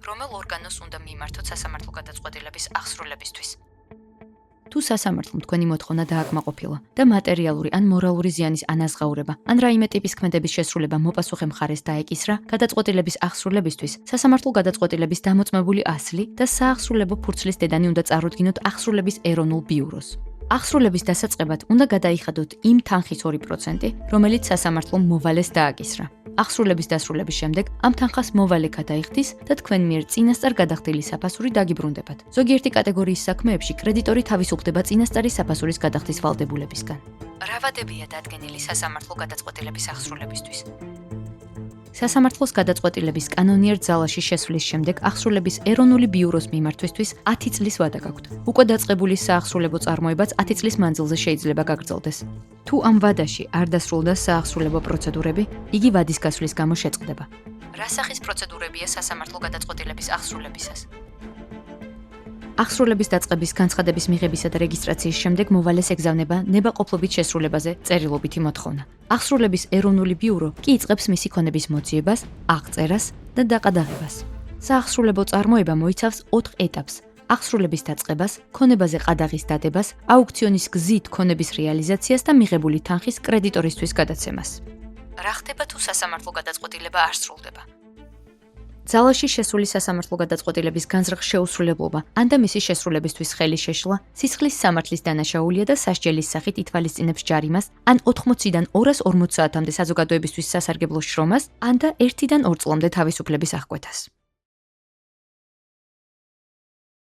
რომელ ორგანოს უნდა მიმართოთ სასამართლო გადაწყვეტილების აღსრულებისთვის. თუ სასამართლომ თქვენი მოთხოვნა დააკმაყოფილა და მატერიალური ან მორალური ზიანის ანაზღაურება ან რაიმე ტიპის ქმედების შესრულება მოპასუხე მხარეს დაეკისრა, გადაწყვეტილების აღსრულებისთვის სასამართლო გადაწყვეტილების დამოწმებული ასლი და საახსრულებო ფურცლის დედანი უნდა წარუდგინოთ აღსრულების ეროვნულ ბიუროს. აღსრულების დასაწყებად უნდა გადაიხადოთ იმ თანხის 2%, რომელიც სასამართლომ მოვალეს დააკისრა. აღსრულების დასრულების შემდეგ ამ თანხას მოვალე გადაიხდის და თქვენ მიერ წინასწარ გადახდილი საფასური დაგიბრუნდებათ. ზოგიერთი კატეგორიის საქმეებში კრედიტორი თავისუფლდება წინასწარი საფასურის გადახდის ვალდებულებისგან. რა ვადებია დადგენილი სასამართლო გადაწყვეტილების აღსრულებისთვის? სასამართლოს გადაწყვეტილების კანონიერ ძალაში შესვლის შემდეგ აღსრულების ეროვნული ბიუროს მიმართვისთვის 10 წლის ვადა გაქვთ. უკვე დაწყებული საახსრულებო წარმოებაც 10 წლის მანძილზე შეიძლება გაგრძელდეს. თუ ამ ვადაში არ დასრულდა საახსრულებო პროცედურები, იგი ვადის გასვლის გამო შეწყდება. რა სახის პროცედურებია სასამართლო გადაწყვეტილების აღსრულებისას? აღსრულების დაწყების განცხადების მიღებისა და რეგისტრაციის შემდეგ მოვალეს ეგზავნება ნებაყოფლობით შესრულებაზე წერილობითი მოთხოვნა. აღსრულების ეროვნული ბიურო კი იწყებს მისი ქონების მოძიებას, აღწერას და დაყადაღებას. საახსრულებო წარმოება მოიცავს 4 ეტაპს: აღსრულების დაწყებას, ქონებაზე ყადაღის დადებას, აუქციონის გზით ქონების რეალიზაციას და მიღებული თანხის კრედიტორისთვის გადაცემას. რა ხდება თუ სასამართლო გადაწყვეტილება არ სრულდება? ძალაში შესული სასამართლო გადაწყვეტილების განზრახ შეუსრულებლობა ან და მისი შესრულებისთვის ხელი შეშლა, სისხლის სამართლის დანაშაულია და სასჯელის სახით ითვალისწინებს ჯარიმას, ან 80-დან 240 საათამდე საზოგადოებისთვის სასარგებლო შრომას, ან და 1-დან 2 წლამდე თავისუფლების აღკვეთას.